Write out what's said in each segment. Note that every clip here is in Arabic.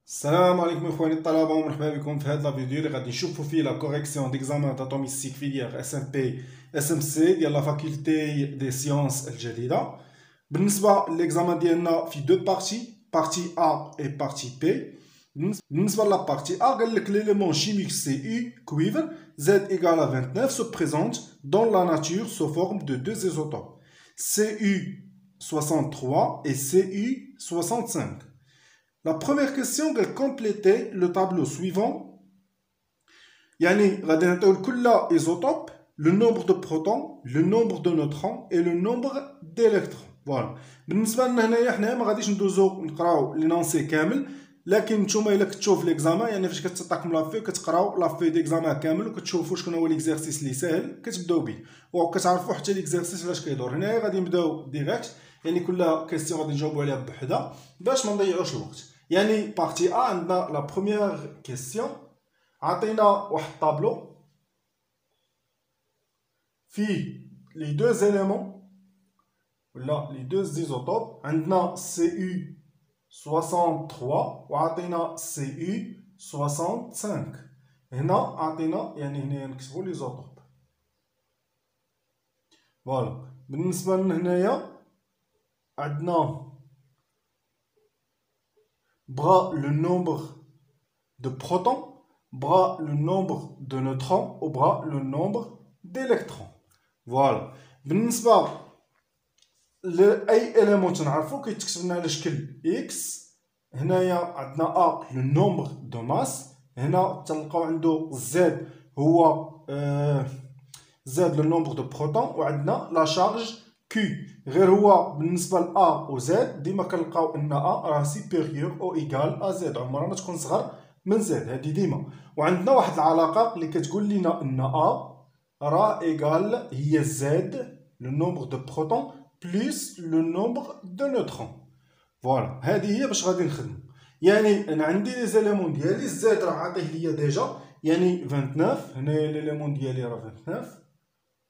السلام عليكم اخواني الطلبه ومرحبا بكم في هذا الفيديو اللي غادي نشوفوا فيه لا كوريكسيون ديكزامان داتوميستيك فيليير اس ام بي اس ام سي ديال لا فاكولتي دي سيونس الجديده. بالنسبه لليكزامان ديالنا في دو بارتي ا اي بارتي بي. بالنسبه لا بارتي ا قال لك ليليمون شيميك سي يو كويفر Z égale à 29 se présente dans la nature sous forme de deux isotopes Cu63 et Cu65. La première question, elle complétait le tableau suivant. Yani, غادي نعطيو لكل isotope le nombre de protons, le nombre de neutrons et le nombre d'électrons. Voilà. بالنسبه لنا هنايا حنايا ما غاديش ندوزو نقراو لينونسي كامل، لكن نتوما الا كنتو في ليكزامان يعني فاش كتعطاكم لافي كتقراو لافي ديكزامان كامل وكتشوفوا شكون هو ليكزارسيس اللي ساهل كتبداو به وكتعرفوا حتى ليكزارسيس علاش كيدور. هنايا غادي نبداو ديريكت، يعني كل كيسيون غادي نجاوبوا عليها بوحدها باش ما نضيعوش الوقت. يعني بارتي ا عندنا لا بروميير كيسيون، عطينا واحد الطابلو فيه لي دو زيليمون ولا لي دو زيزوتوب. عندنا Cu63 وعطينا Cu65. هنا عطينا يعني هنا نكتبوا لي زوتوب. فوالا. بالنسبه لهنايا عندنا bras le nombre de protons, bras le nombre de neutrons ou bras le nombre d'électrons. Voilà. بالنسبة لأي élément تنعرفو كيتكتب لنا على شكل X. هنايا عندنا A le nombre de masse، هنا تلقاو عنده Z هو Z le nombre de protons وعندنا la charge Q. غير هو بالنسبه ل A و Z ديما كنلقاو ان A راه سوبيريور او ايكال ا Z، عمرها ما تكون صغر من Z، هذه ديما. وعندنا واحد العلاقه اللي كتقول لنا ان A راه ايكال هي Z لو نومبر دو بروتون بلس لو نومبر دو نوترون. فوالا، هذه هي باش غادي نخدمو. يعني انا عندي لي زيليمون ديالي Z راه عاطيه ليا ديجا، يعني 29. هنايا ليليمون ديالي راه 29.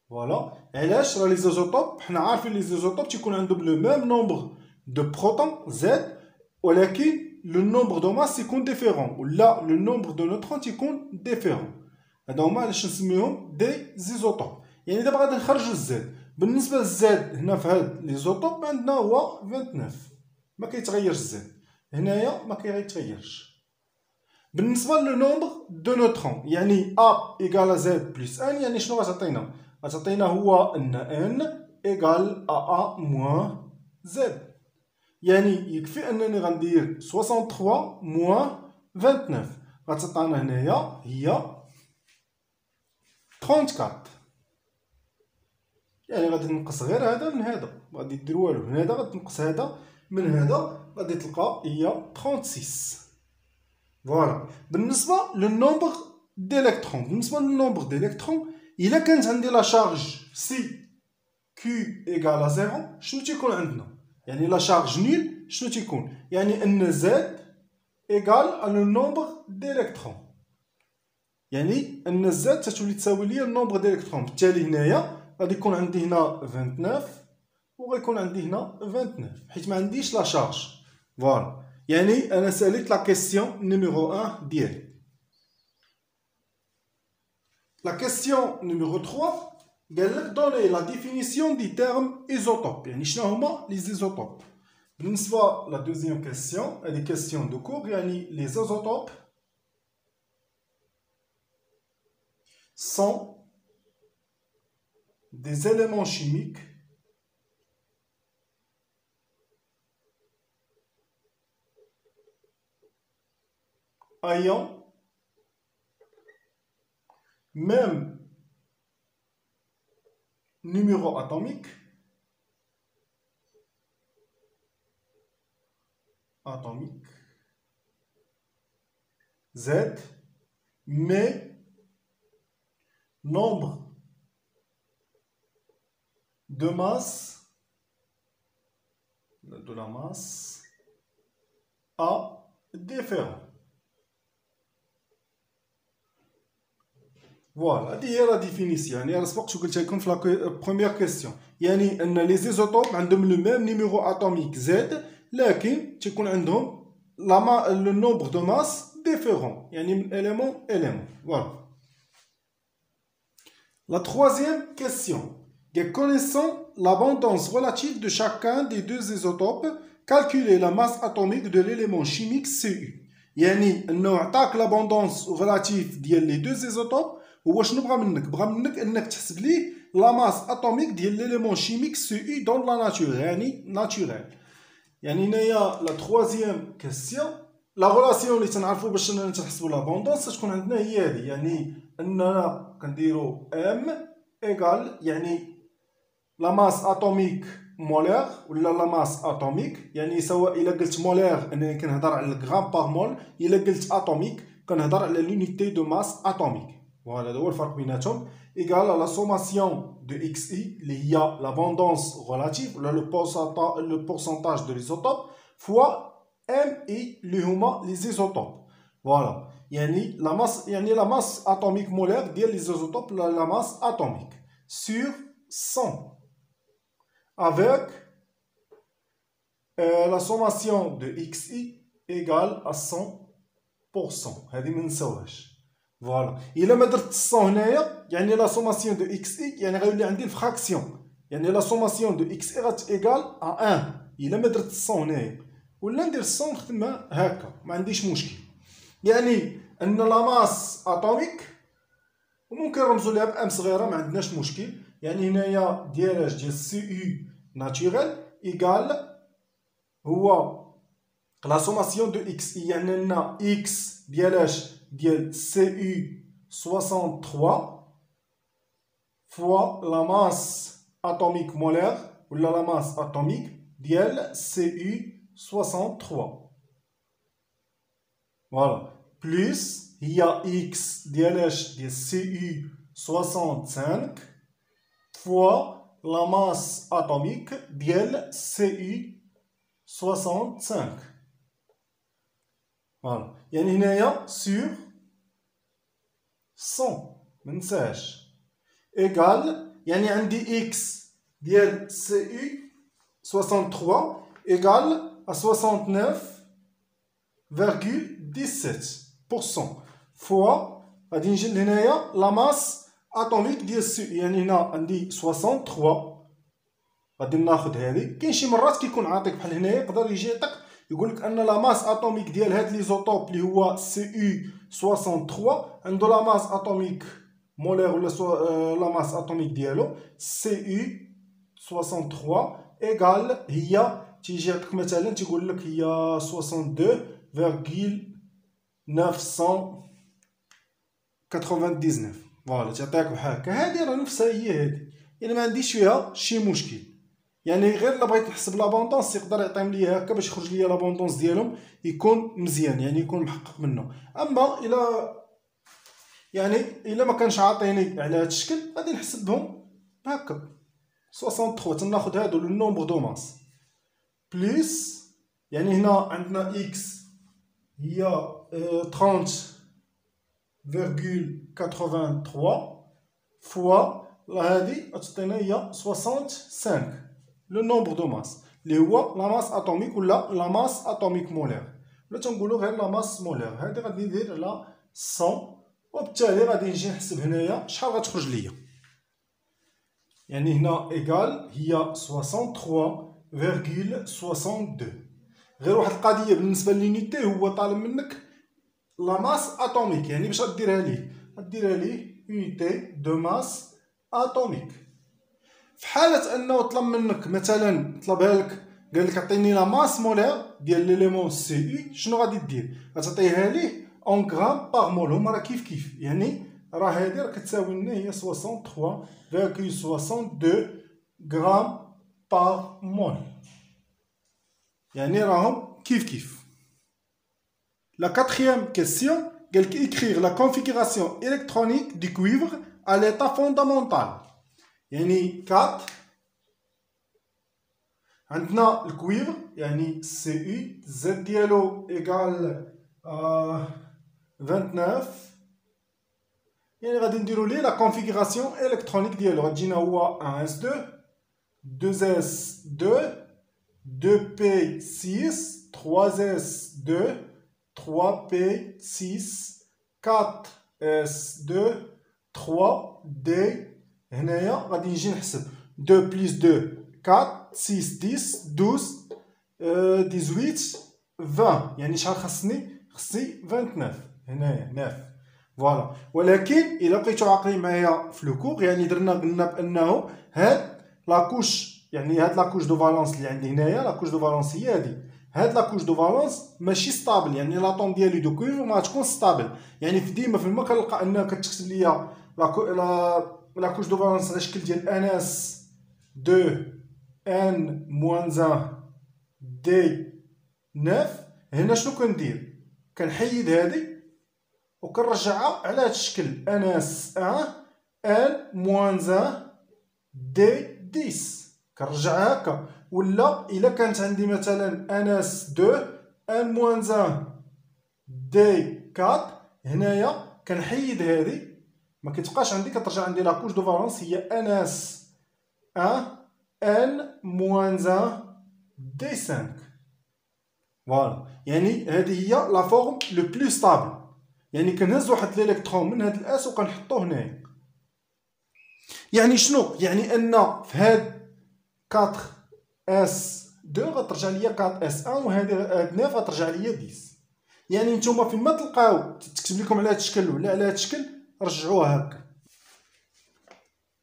فوالا. علاش؟ راه لي زيزوتوب حنا عارفين لي زيزوتوب تيكون عندهم لو ميم نومبر دو بروتون زد، ولكن لو نومبر دو ماس يكون ديفيرون ولا لو نومبر دو نوترون تيكون ديفيرون. هذا هما علاش نسميهم دي زيزوتوب. يعني دابا غادي نخرجوا الزد. بالنسبه للزد هنا في هاد لي زيزوتوب عندنا هو 29، ما كيتغيرش الزد، هنايا ما كيتغيرش. بالنسبه لو نومبر دو نوترون يعني ا ايكال زد بلس ان، يعني شنو غتعطينا؟ غتعطينا هو ان ان ايكال ا موان زد. يعني يكفي انني غندير 63 موان 29، غتعطينا هنايا هي 34. يعني غادي نقص غير هذا من هذا، ما غادي دير والو. من هذا غادي تنقص هذا من هذا، غادي تلقى هي 36. فوالا. بالنسبه للنومبر ديليكترون، بالنسبه للنومبر ديليكترون الا كانت عندي لا شارج سي كيو ايكال زيرو شنو تيكون عندنا؟ يعني لا شارج نيل شنو تيكون؟ يعني ان زد ايكال لو نومبر ديليكترون، يعني ان زد تتولي تساوي لي النومبر ديليكترون. بالتالي هنايا غادي يكون عندي هنا 29 وغيكون عندي هنا 29 حيت ما عنديش لا شارج. فوالا. يعني انا ساليت لا كيسيون نيميرو 1 ديالي. La question numéro 3, donner la définition du terme isotope. يعني شنو هما les isotopes. بالنسبة la deuxième question, elle est question de cours. يعني les isotopes sont des éléments chimiques ayant même numéro atomique Z, mais nombre de masse de la masse A différent. فوالا. هذه هي لا ديفينيسيون. يعني راه سبق شو قلت لكم في لا بروميير كيسيون، يعني ان لي زيزوتوب عندهم لو ميم نيميرو اتوميك زد، لكن تيكون عندهم le nombre de masses différent. يعني élément. Voilà. La troisième question. Connaissant l'abondance relative de chacun des deux isotopes, calculer la masse atomique de l'élément chimique Cu. يعني انه عطاك l'abondance relative ديال les deux isotopes. هو شنو بغا منك؟ بغا منك انك تحسب ليه لا ماس اتوميك ديال l'élément chimique Cu dans la nature، يعني naturel. يعني هنايا لا تروازيام كيسيون. لا غولاسيون اللي تنعرفوا باش نحسبوا لابوندونس تكون عندنا هي هذه، يعني اننا كنديروا ام ايغال يعني لا ماس اتوميك مولير ولا لا ماس اتوميك، يعني سواء الا قلت مولير انني كنهضر على الغرام باغ مول، الا قلت اتوميك كنهضر على لونيتي دو ماس اتوميك. فوالا هذا هو الفرق بيناتهم. ايغال لا سوماسيون دو اكس اي اللي هي لابوندونس غولاتيف ولا لو بورسونتاج دو ليزوتوب فوا ام اي اللي هما لي زيزوتوب. فوالا يعني لا ماس اتوميك مولير ديال لي زيزوتوب لا ماس اتوميك sur 100 avec la sommation de xi égale à 100%. هذه ما نساوهاش. فوالا الا ما درت 100 هنايا يعني لا سوماسيون دو اكس اي يعني غيولي عندي الفراكسيون، يعني لا سوماسيون دو اكس اي غتيكال ا 1 الا ما درت 100 هنايا، ولا ندير 100 نخدمها هكا ما عنديش مشكل. يعني ان لا ماس اتوميك وممكن نرمزوا ليها بام صغيره ما عندناش مشكل. يعني هنايا ديال سي يو ناتوريل ايكال هو لا سوماسيون دو اكس اي، يعني لنا اكس ديال سي يو 63 فوا لا ماس اتوميك مولير ولا لا ماس اتوميك ديال سي يو 63. فوالا بلس هي اكس ديال سي يو 65 فوا لا ماس اتوميك ديال سي يو 65. فوالا يعني هنايا سور 100 منساهاش ايكال يعني عندي اكس ديال سي يو 63 ايكال ا 69,17% فوا غادي نجي لهنايا لا ماس اتوميك ديال سي، يعني هنا عندي 63 غادي ناخذ هذه. كاين شي مرات كيكون عاطيك بحال هنايا يقدر يجي يعطيك يقول لك ان لا ماس اتوميك ديال هاد ليزوتوب اللي هو سي يو 63 عنده لا ماس اتوميك مولير ولا لا ماس اتوميك ديالو سي يو 63 ايكال هي تيجي يعطيك مثلا تيقول لك هي 62,999. فوالا تعطيك بحال هكا. هادي راه نفسها هي هادي، يعني ما عنديش فيها شي مشكل. يعني غير الا بغيت نحسب لابوندونس يقدر يعطيهم لي هكا باش يخرج لي لابوندونس ديالهم يكون مزيان، يعني يكون محقق منه. اما الا ما كانش عاطيني على هذا الشكل غادي نحسبهم هكا 63 تناخذ هادو لو نومبر دو ماس بلس يعني هنا عندنا اكس هي 30,83 فوا هادي تعطينا هي 65 لو نومبر دو ماس اللي هو لا ماس اتوميك ولا لا ماس اتوميك مولير ولا تنقولوا غير لا ماس مولير. هادي غادي ندير على 100 وبالتالي غادي نجي نحسب هنايا شحال غتخرج ليا. يعني هنا ايكال هي 63,62. غير واحد القضيه بالنسبه للينيتي، هو طالب منك لا ماس اتوميك، يعني باش غديرها ليه يونيتي دو ماس اتوميك. في حاله انه طلب منك مثلا طلبها لك قال لك عطيني لا ماس مولير ديال ليليمون سي يو، شنو غادي دير؟ غتعطيها ليه اون غرام باغ مول، هما راه كيف يعني راه هادي راه كتساوي لنا هي 63,62 غرام باغ مول، يعني راهم كيف. La quatrième question, écrire la configuration électronique du cuivre à l'état fondamental. يعني 4 عندنا الكويفر يعني سي يو زد ديالو ايكال 29، يعني غادي نديرو ليه لا كونفيغوراسيون الكترونيك ديالو. غتجينا هو 1 اس 2 2 اس 2 2 بي 6 3S2 3P6 4S2 3D. هنايا غادي نجي نحسب 2 بلس 2 4 6 10 12 18 20. يعني شحال خاصني 29 هنايا 9. فوالا. ولكن الا بقيتو عاقلين معايا في لو كور، يعني قلنا بانه هاد لاكوش، يعني هاد لاكوش دو فالونس اللي عندي هنايا، لاكوش دو فالونس هي هادي. هاد لاكوش دو فالونس ماشي ستابل، يعني لاطوم ديالي دو كويفر ما غاتكون ستابل. يعني ديما فيما كنلقى انها كتكتب ليا لاكوش دو فالونس على شكل ديال اناس 2 ان موان 1 دي 9. هنا شنو كندير؟ كنحيد هادي وكنرجعها على هاد الشكل اناس 1 ان موان 1 دي 10. كنرجعها هكا. ولا الا كانت عندي مثلا اناس 2 ان موان 1 دي 4، هنايا كنحيد هادي ما كتبقاش عندي، كترجع عندي لاكوش دو فالونس هي اناس 1 ان موان 1 دي 5. فوالا. يعني هذه هي لا فورم لو بلو ستابل. يعني كنهز واحد الالكترون من هاد الاس وكنحطوه هنايا. يعني شنو؟ يعني ان في هاد 4 اس 2 غترجع ليا 4 اس 1 وهذه 9 غترجع ليا 10. يعني نتوما فيما تلقاو تكتب لكم على هاد الشكل ولا على هاد الشكل رجعوها هكا.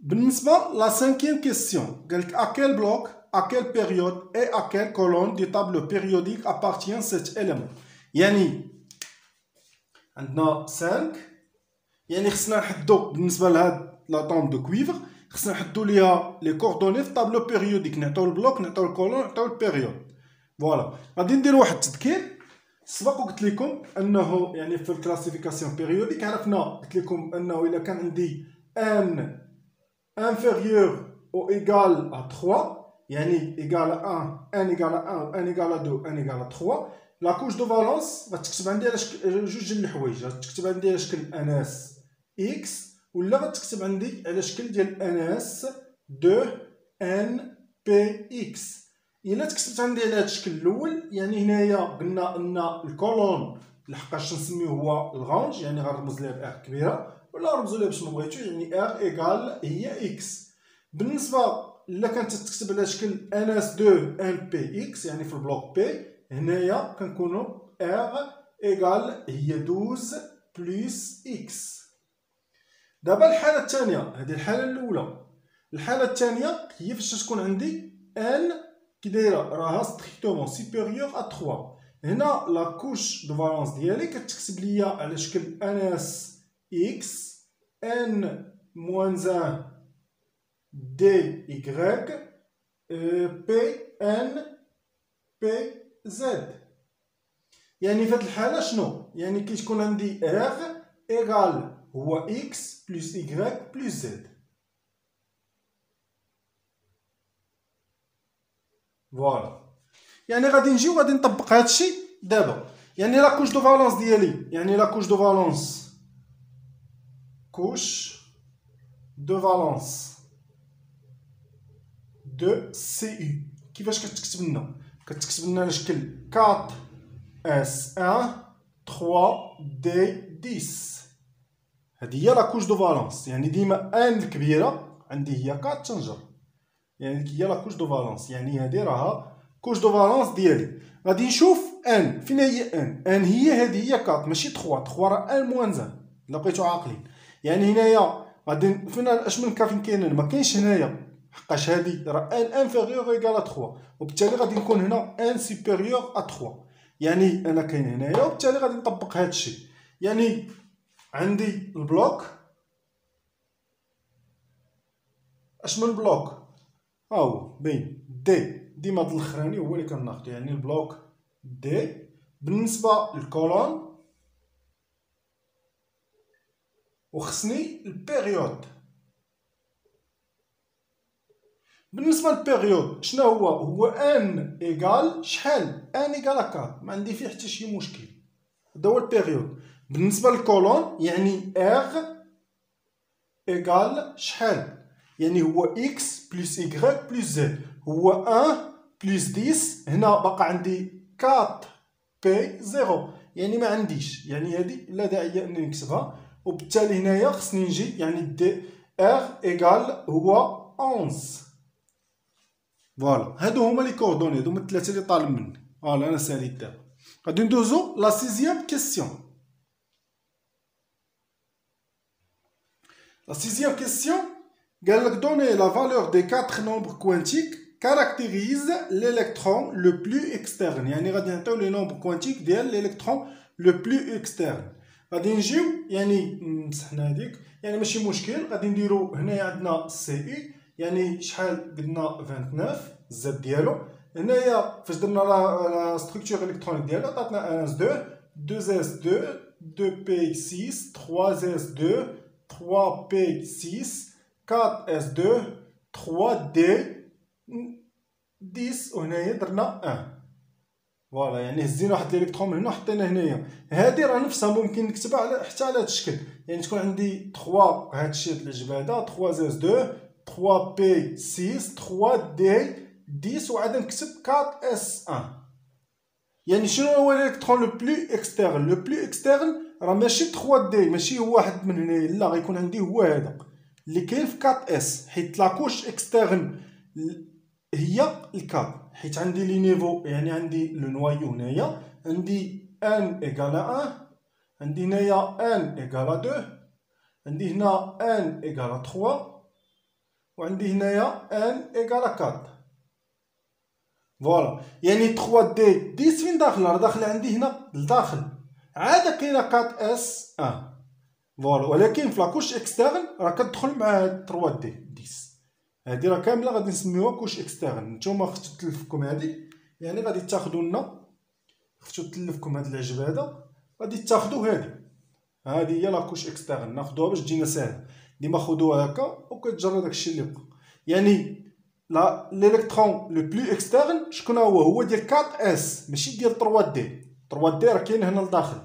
بالنسبه لا 5e كيسيون قالك à quel bloc, à quelle période et à quelle colonne du tableau périodique appartient cet élément. يعني عندنا 5، يعني خصنا نحدو بالنسبه لهاد لاطوم دو كويفر خصنا نحدو ليها لي كوردوني في طابلو بيريوديك، نعطيو البلوك نعطيو الكولون نعطيو البيريود. فوالا. غادي ندير واحد التذكير. سبق وقلت لكم انه يعني في الكلاسيفيكاسيون بيريوديك عرفنا، قلت لكم انه الا كان عندي ان inférieur ou égal à 3, يعني égal à 1, 1 égal à 1, 1 égal à 2, 1 égal à 3, la couche de valence غتكتب عندي على شكل جوج ديال الحوايج. غتكتب عندي على شكل اناس x ولا غتكتب عندي على شكل ديال اناس 2 ان بي اكس. الا تكتبت عندي على هذا الشكل الاول، يعني هنايا قلنا ان الكولون لحقاش نسميوه هو الغونج، يعني غنرمز ليه بار كبيره ولا رمزوا ليه باش ما بغيتو، يعني ار ايكال هي اكس. بالنسبه الا كانت تكتب على شكل اناس 2 ان بي اكس يعني في البلوك بي، هنايا كنكونوا ار ايكال هي 12 بلس اكس. دابا الحاله الثانيه، هذه الحاله الاولى. الحاله الثانيه هي فاش تكون عندي ان كي دايره راها ستريكتومون سوبيريور ا 3. هنا لا كوش دو فالونس ديالي كتكتب ليا على شكل اناس x n moins 1 dy p n p z. يعني في هذه الحالة شنو؟ يعني كتكون عندي r إيغال هو x بلس y بلس z. فوالا. يعني غادي نجي وغادي نطبق هادشي دابا. يعني لا كوش دو فالونس ديالي، يعني لا كوش دو فالونس couche de valence de CU. كيفاش كتكتب لنا؟ كتكتب لنا على شكل 4S1 3D10. هذه هي لا كوش دو فالونس. يعني ديما ان الكبيره عندي هي 4 تنجر، يعني هي لا كوش دو فالونس. يعني هذه راها كوش دو فالونس ديالي. غادي نشوف ان فين هي ان هي هذه هي 4 ماشي 3 راه ان موان 1 الا بقيتو عاقلين. يعني هنايا غادي فين اش من كا فين كاينين ما كاينش هنايا، حقاش هادي راه ان انفيريور ايكال 3، وبالتالي غادي نكون هنا ان سوبيريور ا 3. يعني انا كاين هنايا وبالتالي غادي نطبق هاد الشيء. يعني عندي البلوك اش من بلوك ها هو باين دي، ديما هاد الاخراني هو اللي كناخدو. يعني البلوك دي. بالنسبه للكولون وخصني البيريود. بالنسبه للبيريود شنو هو ان ايكال شحال؟ ان ايكال 4، ما عندي فيه حتى شي مشكل. هذا هو البيريود. بالنسبه للكولون يعني ار ايكال شحال؟ يعني هو اكس بلس y بلس z. هو 1 بلس 10. هنا باقا عندي 4 بي 0 يعني ما عنديش، يعني هذه لا داعي انني نكتبها. وبالتالي هنايا خصني نجي يعني دي ار ايكال هو 11. فوالا هادو هما لي كوردوني، هادو هما الثلاثه اللي طالب مني. فوالا انا ساليت دابا. غادي ندوزو لا سيزيام كيسيون. La sixième question, donner la valeur des 4 nombres quantiques caractérise l'électron le plus externe. يعني غادي نعطيو لي نومبر كوانتيك ديال l'électron le plus externe. غادي نجيو يعني مسحنا هذيك، يعني ماشي مشكل. غادي نديرو هنايا عندنا سي اي، يعني شحال قلنا 29 الزاد ديالو. هنايا فاش درنا لا ستركتور الكترونيك ديالو عطاتنا 1 2 اس 2 2 بي 6 3 اس 2 3P6 4S2 3D 10 وهنايا درنا 1. فوالا يعني هزينا واحد الالكترون من هنا وحطينا هنايا. هادي راه نفسها ممكن نكتبها على حتى على هاد الشكل، يعني تكون عندي 3 هادشي هاد الجباده 3S2 3P6 3D 10 وعاد نكتب 4S1. يعني شنو هو الالكترون لو بلو اكسترن؟ لو بلو اكسترن راه ماشي 3 دي، ماشي هو واحد من هنايا، لا غيكون عندي هو هذا اللي كاين في 4 اس، حيت لاكوش اكسترن هي 4، حيت عندي لي نيفو، يعني عندي لو نوايو هنايا، عندي ان ايكال 1، عندي هنايا ان ايكال 2، عندي هنا ان ايكال 3، وعندي هنايا ان ايكال 4. فوالا يعني 3 دي 10 فين داخله؟ راه داخله عندي هنا لداخل، عاد كاينه 4 اس 1. فوالا ولكن في لاكوش اكسترن راه كتدخل مع 3 دي 10. هادي راه كامله غادي نسميوها كوش اكسترن. نتوما خصو تلفكم هادي، يعني غادي تاخدو لنا، خصو تلفكم هاد العجبه هذا، غادي تاخدو هادي هي لاكوش اكسترن. ناخدوها باش تجينا ساهله، ديما خدوها هكا وكتجرى داكشي اللي بقى. يعني لا الالكترون لو بلو اكسترن شكون هو ديال 4 اس ماشي ديال 3 دي. 3 دي راه كاين هنا لداخل،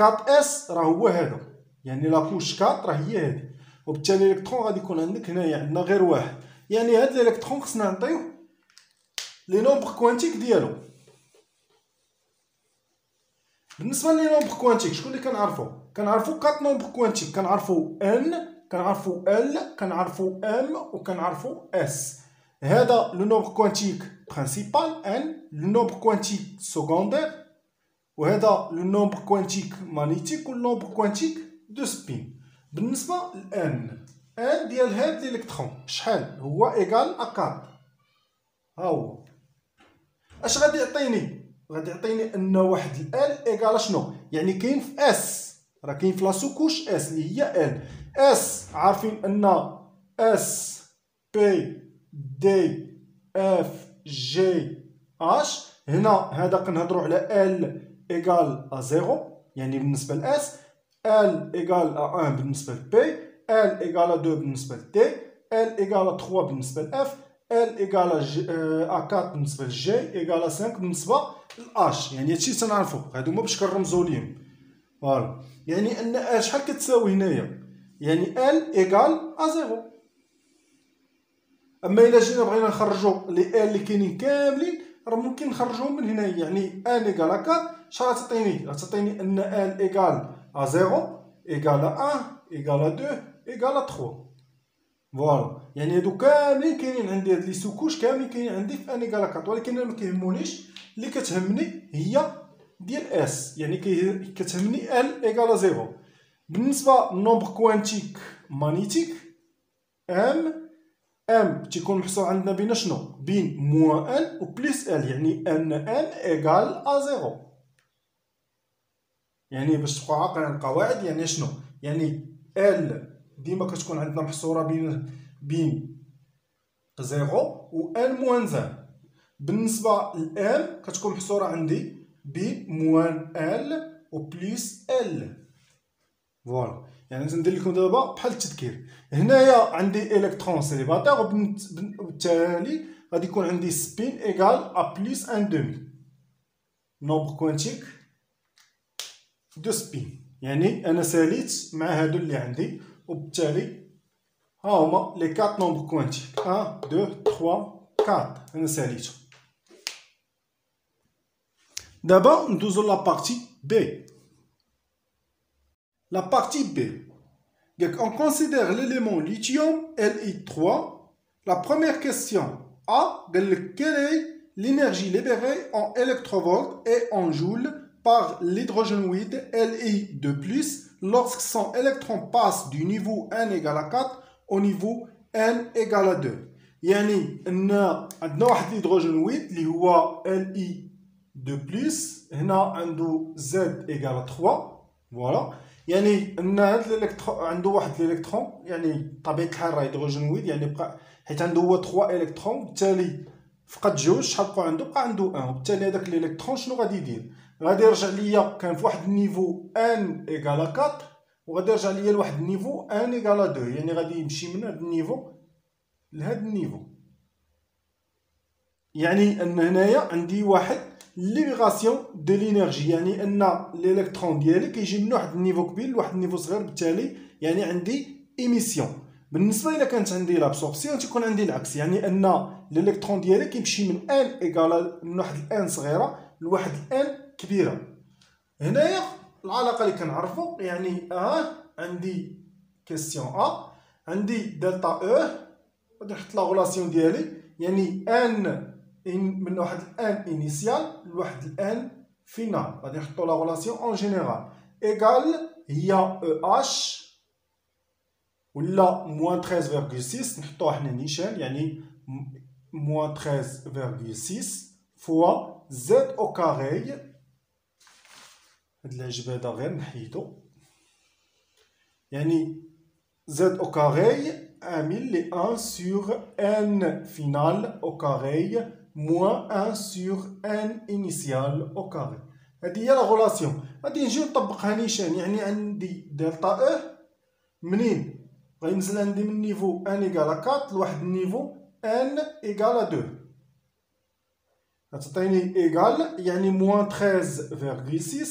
4 اس راه هو هذا، يعني لاكوش 4 راه هي هذه. وبالتالي الالكترون غادي يكون عندك هنايا عندنا غير واحد، يعني هذا الالكترون خصنا نعطيوه لي نومبر كوانتيك ديالو. بالنسبه لي نومبر كوانتيك شكون اللي كنعرفو 4 نومبر كوانتيك، كنعرفو ان، كنعرفو ال، كنعرفو ام، وكنعرفو اس. هذا لو نومبر كوانتيك برينسيبال ان، لو نومبر كوانتيك سكوندير، وهذا لو نومبر كوانتيك مانيتيك، والنومبر كوانتيك دو سبين. بالنسبه لان، ان ديال هاد الالكترون شحال هو ايكال 4. ها هو اش غادي يعطيني؟ غادي يعطيني ان واحد ال ايكال شنو؟ يعني كاين في اس، راه كاين في لاسوكوش اس اللي هي ان. اس عارفين ان اس بي دي اف جي اش، هنا هذا كنهضروا على ال ايكال ا 0 يعني بالنسبه لاس، ال ايكال ا 1 بالنسبه لبي، ال ايكال ا 2 بالنسبه لتي، ال ايكال ا 3 بالنسبه لاف، ال ايكال ا 4 بالنسبه لجي، ايكال ا 5 بالنسبه لاش. يعني هادشي تنعرفو، هادو هما باش كنرمزو ليهم. فوالا يعني ان شحال كتساوي هنايا؟ يعني ال ايكال ا 0. اما الا جينا بغينا نخرجو لي ال اللي كاينين كاملين راه ممكن نخرجوهم من هنايا، يعني ان ايكال 4 شحال غتعطيني؟ غتعطيني ان ال ايكال ا 0 ايكال 1 ايكال 2 ايكال 3. فوالا يعني هادو كاملين كاينين عندي، هاد لي سوكوش كاملين كاينين عندي في ان ايكال 4. ولكن انا ما كيهمونيش، اللي كتهمني هي ديال اس، يعني كتهمني ال ايكال 0. بالنسبه للنومبر كوانتيك مانيتيك ام تيكون محصور عندنا بين شنو؟ بين موان ان و بليس ال، يعني ان ايكال ا 0. يعني باش تبقاو عاقلين على القواعد، يعني شنو؟ يعني ال ديما كتكون عندنا محصوره بين 0 و ان موان زان. بالنسبه للام كتكون محصوره عندي بين موان ال و بليس ال. فوالا يعني ندير لكم دابا بحال التذكير. هنايا عندي الكترون سيليباتير، وبالتالي غادي يكون عندي سبين ايكال ا بليس ان دومي، نومبر كوانتيك دو سبين. يعني انا ساليت مع هادو اللي عندي، وبالتالي ها هما لي 4 نومبر كوانتيك 1 2 3 4 انا ساليتهم. D'abord, nous avons la partie B. La partie B. On considère l'élément lithium Li3. La première question A. Quelle est l'énergie libérée en électrovolts et en joules par l'hydrogénoïde Li de plus lorsque son électron passe du niveau n égale à 4 au niveau n égale à 2. يعني عندنا واحد الهيدروجينويد اللي هو Li de plus هنا عنده Z égale 3 فوالا يعني ان هذا الالكترون عنده واحد الالكترون يعني طبيعه الحال راه هيدروجينويد يعني بقى حيت عنده هو 3 الكترون بالتالي فقد جوج شحال بقى عنده 1 وبالتالي هذاك الالكترون شنو غادي يدير غادي يرجع ليا كان في واحد النيفو ان ايكال 4 وغادي يرجع ليا لواحد النيفو ان ايكال 2 يعني غادي يمشي من هذا النيفو لهذا النيفو يعني ان هنايا عندي واحد ليبراسيون دو لينيرجي يعني ان الالكترون ديالي كيجي من واحد النيفو كبير لواحد النيفو صغير بالتالي يعني عندي ايميسيون بالنسبه الى كانت عندي لابسوربسيون تيكون عندي العكس يعني ان الالكترون ديالي كيمشي من ان ايكال من واحد الان صغيره لواحد الان كبيره هنايا العلاقه اللي كنعرفوا يعني عندي كيسيون عندي دلتا او غادي نحط لا غولاسيون ديالي يعني ان من واحد الان انيسيال لواحد الان فينال غادي نحطوا لا غولاسيون اون جينيرال ايكال هي او اش ولا موان 13.6 نحطوها حنا نيشان يعني موان 13.6 فوا زد او كاري هاد العجب هذا غير نحيدو يعني زد او كاري عامل لي 1 سور ان فينال او كاري moins 1 sur n initial au carré. هذه هي لا غولاسيون غادي نجي نطبقها نيشان يعني عندي دلتا او منين غينزل عندي من نيفو ان ايكال 4 لواحد النيفو ان ايكال 2 غتعطيني ايكال يعني موان 13.6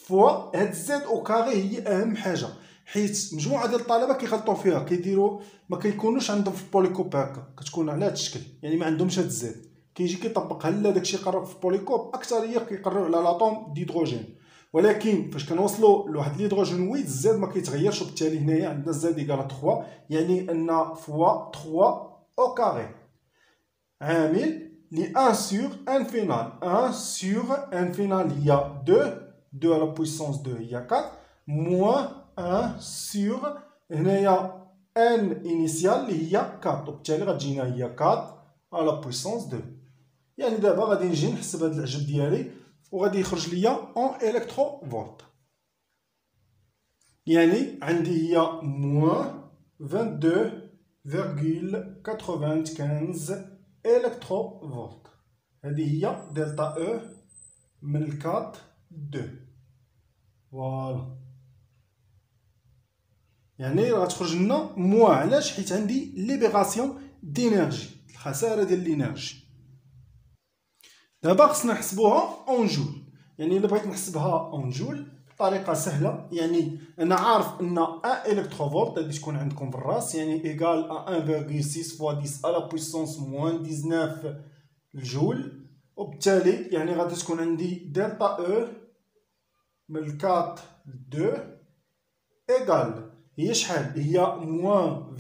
فوا هاد زد او كاري هي اهم حاجه حيت مجموعه ديال الطلبه كيغلطوا فيها كيديروا ما كيكونوش عندهم في البوليكوب هكا كتكون على هاد الشكل يعني ما عندهمش هاد الزد كيجي كيطبقها لا داكشي قراو في البوليكوب اكثريه كيقراو على لاطوم ديدروجين ولكن فاش كنوصلوا لواحد الهيدروجينويد الزاد ما كيتغيرش وبالتالي هنايا عندنا زاد ايكال 3 يعني ان فوا 3 او كاري عامل لي 1 سور ان فينال 1 سور ان فينال هي 2 2 على بويسونس 2 هي 4 موان 1 سور هنايا ان انيسيال اللي هي 4 وبالتالي غتجينا هي 4 على بويسونس 2 يعني دابا غادي نجي نحسب هاد العجب ديالي وغادي يخرج ليا اون الكترو فولت يعني عندي هي موان 22.95 الكترو فولت هذه هي دلتا او من 4 2 فوالا يعني غتخرج لنا موان علاش حيت عندي ليبراسيون دينيرجي الخساره ديال الانرجي دابا خصنا نحسبوها اون جول يعني الا بغيت نحسبها اون جول بطريقه سهله يعني انا عارف ان 1 الكتروفولت غادي تكون عندكم في الراس يعني ايكال 1.6 فوا 10 على بويسونس موان 19 الجول وبالتالي يعني غادي تكون عندي دلتا او من 4 2 ايكال هي شحال هي موان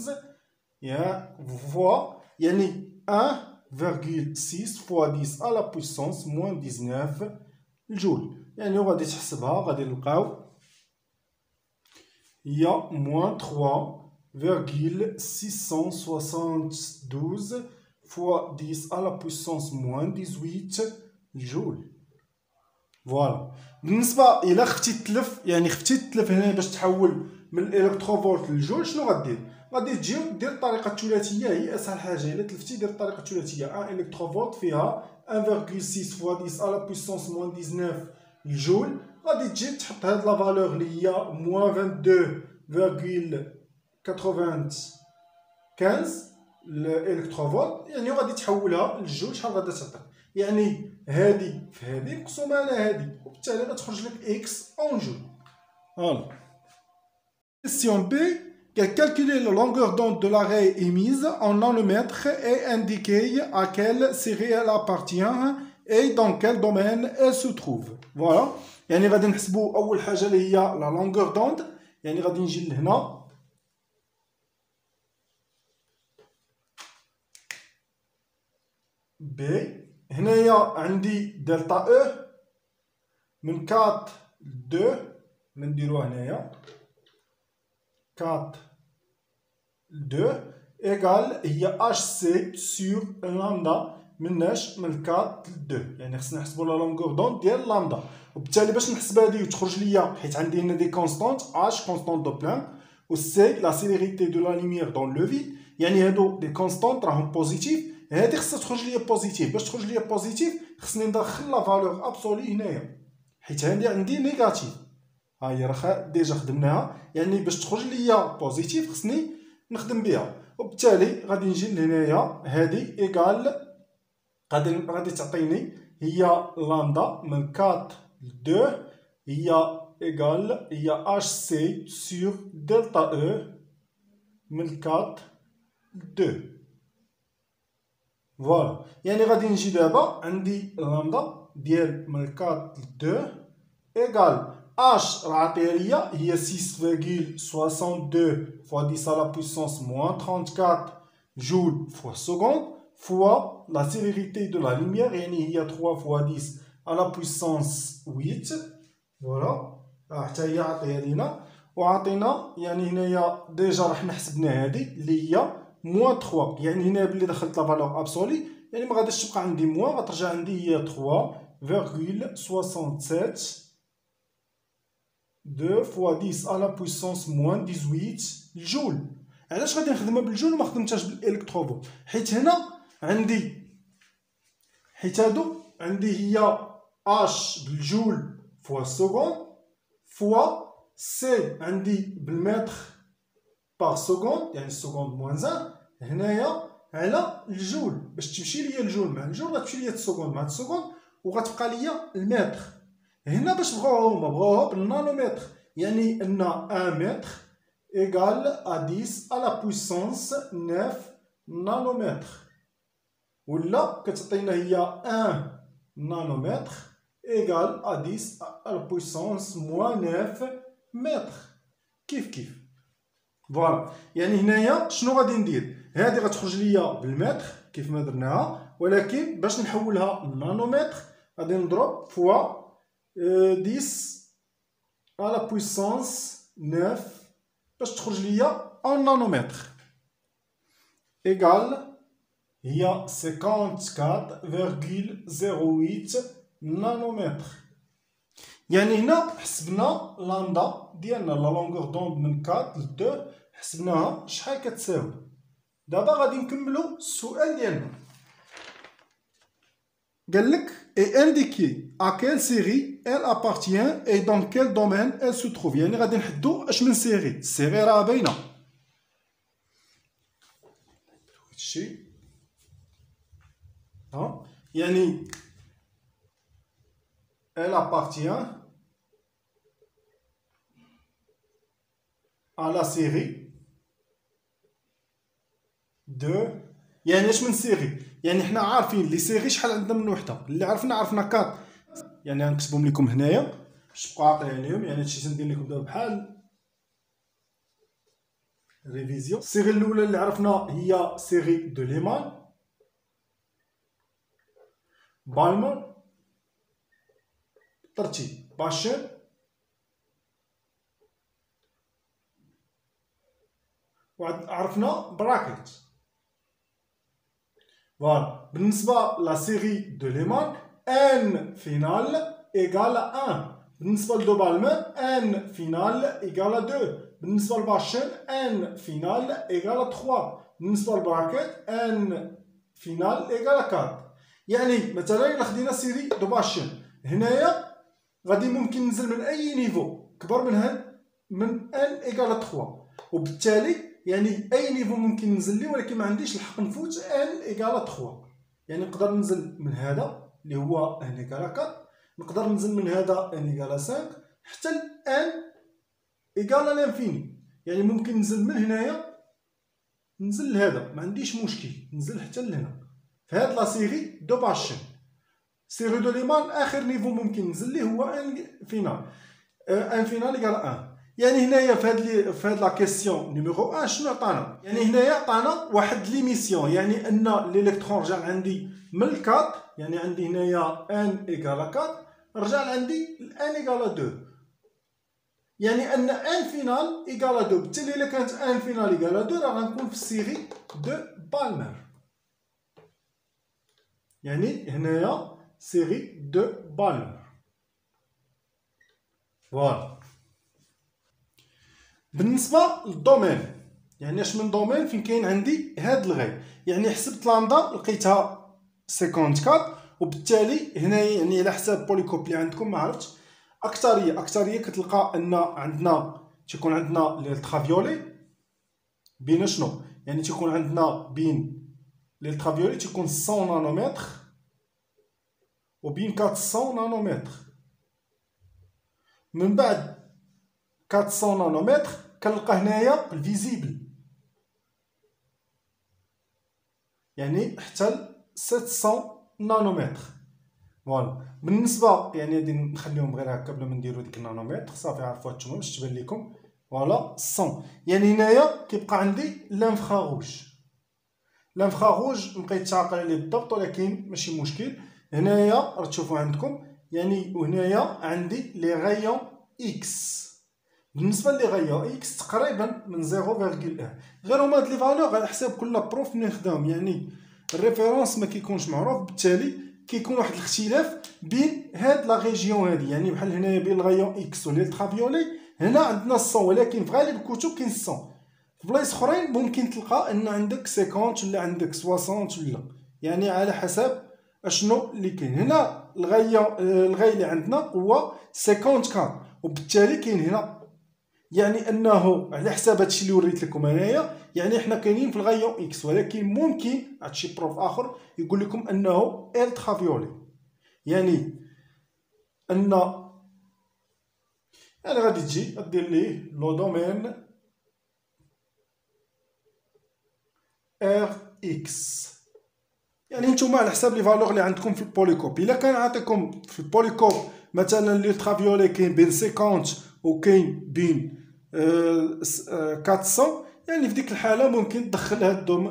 22.95 يا فوا يعني 1.6 fois 10 à la puissance moins 19 الجول يعني غادي تحسبها غادي نلقاو هي moins 3.672 fois 10 à la puissance moins 18 الجول فوالا بالنسبه الى خفتي التلف يعني خفتي التلف هنا باش تحول من الالكتروفولت للجول شنو غدير غادي تجي دير الطريقه الثلاثيه هي اسهل حاجه الا تلفتي دير الطريقه الثلاثيه 1 الكتروفولت فيها 1.6 فوا 10 على بويسونس موان 19 الجول غادي تجي تحط هاد لا فالور اللي هي موان 22.95 الالكتروفولت يعني غادي تحولها للجول شحال غادا تعطيك يعني هادي في هادي مقسومه على هادي وبالتالي غتخرج لك اكس اون جول فوالا كيسيون بي calculer la longueur d'onde de l'arrêt émise en nanomètres et indiquer à quelle série elle appartient et dans quel domaine elle se trouve. Voilà. يعني غادي نحسبوا أول حاجة اللي هي la longueur d'onde. يعني غادي نجي لهنا. B. هنايا عندي دلتا E من 4 ل 2. نديروها هنايا 4 ل 2 إيكال هي HC سور لامدا مناش من 4 ل 2. يعني خصنا نحسبوا لا لونغور دون ديال لامدا، وبالتالي باش نحسب هادي وتخرج ليا حيت عندي هنا دي كونستانت H كونستانت دو بلانك و C لا سيليريتي دو لا لوميير دون لو فيد. يعني هادو دي كونستانت راهم بوزيتيف، هادي خصها تخرج ليا بوزيتيف. باش تخرج ليا بوزيتيف خصني ندخل لا فالور ابسولي هنايا حيت هادي عندي نيجاتيف. ها هي راه ديجا خدمناها. يعني باش تخرج ليا بوزيتيف خصني نخدم بها، وبالتالي غادي نجي لهنايا هادي ايكال غادي تعطيني هي لامدا من 4 ل 2 هي ايكال هي اش سي سور دلتا او من 4 ل 2. فوالا. يعني غادي نجي دابا عندي لامدا ديال من 4 ل 2 ايكال H راه عطيها ليا هي 6,62 fois 10 à la puissance moins 34 joules fois seconde fois la célérité de la lumière يعني هي 3 fois 10 à la puissance 8. فوالا حتى هي عطيها لينا وعطينا. يعني هنايا ديجا راح حسبنا هادي اللي هي موان 3. يعني هنا بلي دخلت لا فالور ابسولي يعني ما غاديش تبقى عندي موان، غترجع عندي هي 3,67 2 fois 10 à la puissance moins 18 جول. علاش غادي نخدمها بالجول وما خدمتهاش بالالكتروفولت؟ حيت هنا عندي هادو عندي هي اش بالجول فوا سكوند فوا سي عندي بالمتر باغ سكوند يعني سكوند موان 1 هنايا على الجول. باش تمشي ليا الجول مع الجول غتمشي ليا السكوند مع السكوند وغتبقى ليا المتر. هنا باش بغاو هما بغاوها بالنانومتر يعني ان 1 متر ايكال ا 10 à la puissance 9 نانومتر، ولا كتعطينا هي 1 نانومتر ايكال ا 10 à la puissance moins 9 متر. كيف فوالا. يعني هنايا شنو غادي ندير؟ هادي غتخرج ليا بالمتر كيف ما درناها، ولكن باش نحولها لنانومتر غادي نضرب فوا 10 à la puissance 9 باش تخرج ليا en nanomètre égal هي 54,08 نانومتر. يعني هنا حسبنا لامدا ديالنا لا لونغور دوند من 4 ل 2 حسبناها شحال كتساوي. دابا غادي نكملو السؤال ديالنا. قالك et indiquer à quelle série elle appartient et dans quel domaine elle se trouve. يعني غادي نحدو اش من سيري. السيري راه باينه هادشي يعني elle appartient à la série de. يعني اش من سيري؟ يعني حنا عارفين لي سيري شحال عندنا من وحده اللي عرفنا 4. يعني غنكتبهم لكم هنايا باش تبقاو عاقلين عليهم. يعني هادشي تندير لكم دابا بحال ريفيزيون. السيري الاولى اللي عرفنا هي سيري دو ليمان بالمون ترتيب باشن وعرفنا براكيت. فوالا. بالنسبه لا سيري دو ليمان ان فينال ايكال 1. بالنسبه لدو بالمان ان فينال ايكال 2. بالنسبه لباشن ان فينال ايكال 3. بالنسبه لبراكيت ان فينال ايكال 4. يعني مثلا الا خدينا سيري دو باشن هنايا غادي ممكن ننزل من اي نيفو كبر من هاد من ان ايكال 3، وبالتالي يعني اي نيفو ممكن ننزل ليه ولكن ما عنديش الحق نفوت ان ايكال 3. يعني نقدر ننزل من هذا اللي هو ان ايكال 4، نقدر ننزل من هذا ان ايكال 5 حتى ان ايكال لانفيني. يعني ممكن ننزل من هنايا، ننزل لهذا ما عنديش مشكل، ننزل حتى لهنا في هاد لا سيري دو باشن. سيري دو ليمان اخر نيفو ممكن ننزل ليه هو ان فينال، ان فينال ايكال ان. يعني هنايا في هاد لا كيسيون نيميرو 1 شنو عطانا؟ يعني هنايا عطانا واحد ليميسيون، يعني ان ليليكترون رجع عندي من الكات، يعني عندي هنايا ان ايكال 4 رجع عندي ان ايكال 2، يعني ان ان فينال ايكال 2. بالتالي الا كانت ان فينال ايكال 2 راه غنكون في السيري دو بالمر. يعني هنايا سيري دو بالمر. فوالا. بالنسبه للدومين، يعني اش من دومين فين كاين عندي هاد الغي، يعني حسبت لامدا لقيتها 54، وبالتالي هنايا يعني على حساب بوليكوب اللي عندكم ما عرفتش اكثريه كتلقى ان عندنا تيكون عندنا للترافيولي بين شنو، يعني تيكون عندنا بين للترافيولي تيكون 100 نانومتر وبين 400 نانومتر. من بعد 400 نانومتر كنلقى هنايا الفيزيبل، يعني حتى 700 نانومتر. فوالا. بالنسبه يعني غادي نخليهم غير هكا بلا ما نديرو ديك النانومتر، صافي عرفتوها نتوما باش تبان لكم. فوالا 100. يعني هنايا كيبقى عندي لانفراروج. لانفراروج مبقيتش عاقل عليه بالضبط ولكن ماشي مشكل. هنايا راه تشوفوا عندكم، يعني وهنايا عندي لي غايون اكس. بالنسبه لي غايون اكس تقريبا من 0.1، غير هما هاد لي فالور على حساب كل بروف نخدمهم، يعني الريفيرونس ما كيكونش معروف، بالتالي كيكون واحد الاختلاف بين هاد لا ريجيون هادي. يعني بحال هنايا بين الغايون اكس والالترافيولي هنا عندنا 100، ولكن في غالب الكتب كاين 100. في بلايص اخرين ممكن تلقى ان عندك 50 ولا عندك 60 ولا، يعني على حسب اشنو اللي كاين. هنا الغاي اللي عندنا هو 54، وبالتالي كاين هنا يعني انه على حساب هادشي اللي وريت لكم انايا، يعني حنا كاينين في الغايون اكس، ولكن ممكن هادشي بروف اخر يقول لكم انه الترافيولي، يعني ان يعني غادي تجي دير ليه لو دومين ار اكس. يعني نتوما على حساب لي فالور اللي عندكم في البوليكوب. الا كان عطيكم في البوليكوب مثلا الالترافيولي كاين بين 50 وكاين بين 400، يعني في ديك الحاله ممكن تدخل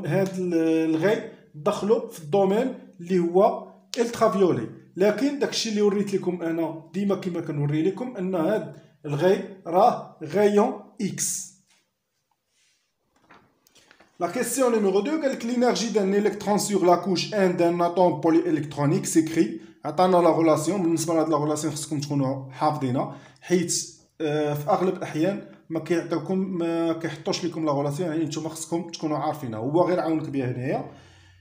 هاد الغي تدخلو في الدومين اللي هو الترافيولي. لكن داكشي اللي وريت لكم انا ديما كما كنوري لكم ان هاد الغي راه غايون اكس. La question numéro 2, quelle est l'énergie d'un électron sur la couche 1 d'un atome polyélectronique s'écrit. عطانا لا غولاسيون. بالنسبه لهاد لا غولاسيون خصكم تكونوا حافظينها، حيت في اغلب الاحيان ما كيعطيوكم ما كيحطوش لكم لا غولاسيون، يعني نتوما خصكم تكونوا عارفينها، هو غير عاونك بها هنايا.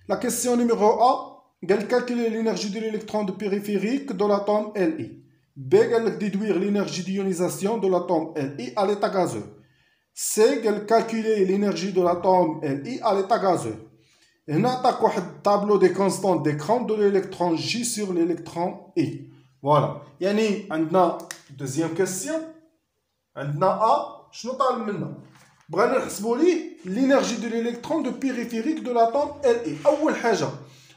لا كيسيون نيميرو 1 قال كالكولي لينيرجي دو l'électron de périphérique de l'atome Li. B قال لك ديدوير لينيرجي ديونيزاسيون de l'atome Li à l'état gazeux. C قال calculer l'énergie de l'atome Li à l'état gazeux. هنا عطاك واحد طابلو دي كونستانت d'écran de l'électron J sur l'électron I. فوالا. يعني عندنا دوزيام كيسيون، عندنا A شنو طالب منا؟ بغينا نحسبوا ليه l'énergie de l'électron de périphérique de l'atome Li. اول حاجه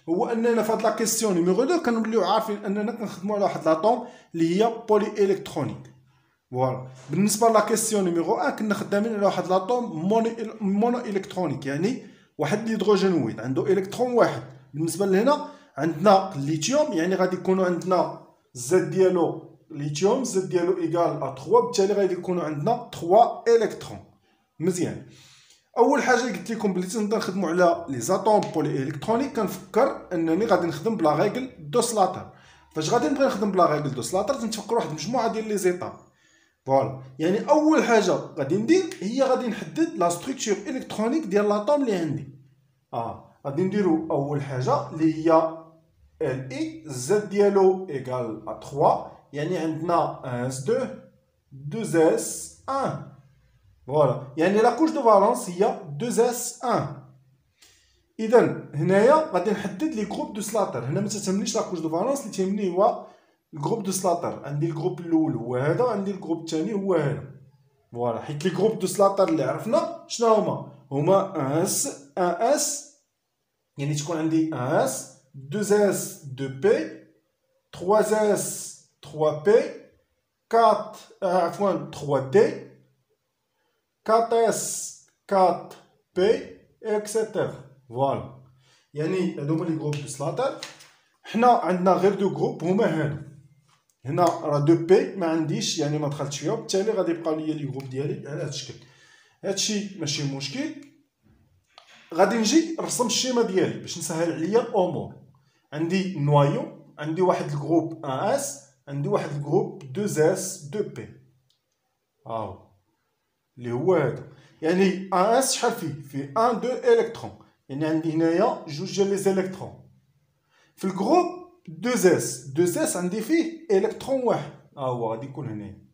هو اننا في هاد لا كيسيون نيميرو 2 كنوليو عارفين اننا كنخدموا على واحد لاطوم اللي هي بولي الكترونيك. فوالا. بالنسبه لا كيسيون نيميرو 1 كنا خدامين على واحد لاطوم مونو الكترونيك، يعني واحد الهيدروجين وحيد عنده الكترون واحد. بالنسبه لهنا عندنا الليثيوم، يعني غادي يكونوا عندنا زد ديالو ليثيوم زد ديالو ايكال ا 3، بالتالي غادي يكونوا عندنا 3 الكترون. مزيان. اول حاجه قلت لكم بلي تنبدا نخدموا على لي زاتوم بولي الكترونيك، كنفكر انني غادي نخدم بلا ريغل دو سلاتر. فاش غادي نبغي نخدم بلا ريغل دو سلاتر تنتفكر واحد المجموعه ديال لي زيتاب. فوالا. يعني اول حاجه غادي ندير هي غادي نحدد لا ستركتور الكترونيك ديال لاطوم اللي عندي. غادي نديرو اول حاجه اللي هي ال اي زد ديالو ايكال ا 3، يعني عندنا 1 اس 2 2 اس 1. فوالا. يعني لا كوش دو فالونس هي 2 اس 1. اذا هنايا غادي نحدد لي جروب دو سلاتر. هنا ما تهمنيش لا كوش دو فالونس، اللي تهمني هو الجروب دو سلاتر. عندي الجروب الاول هو هذا، عندي الجروب الثاني هو هذا. فوالا، حيت لي جروب دو سلاتر اللي عرفنا شنو هما 1 اس يعني تكون عندي 1 اس 2 اس 2 بي 3 اس 3 بي 4 عفوا 3 دي 4 اس 4 بي اكسيتيرا. فوالا، يعني هادو هما لي جروب دو سلاتر. حنا عندنا غير دو جروب هما هادو. هنا راه 2 بي ما عنديش، يعني ما دخلتش فيها، بالتالي غادي يبقاو ليا لي جروب ديالي على هاد الشكل. هادشي ماشي مشكل. غادي نجي نرسم الشيما ديالي باش نسهل عليا الامور. عندي نوايو، عندي واحد الجروب 1 اس، عندي واحد الجروب 2 اس 2 بي، هاو اللي هو هذا. يعني 1 اس شحال فيه 1 2 الكترون، يعني عندي هنايا جوج ديال لي زيليكترون. في الجروب 2 اس عندي فيه الكترون واحد، ها هو غادي يكون هنايا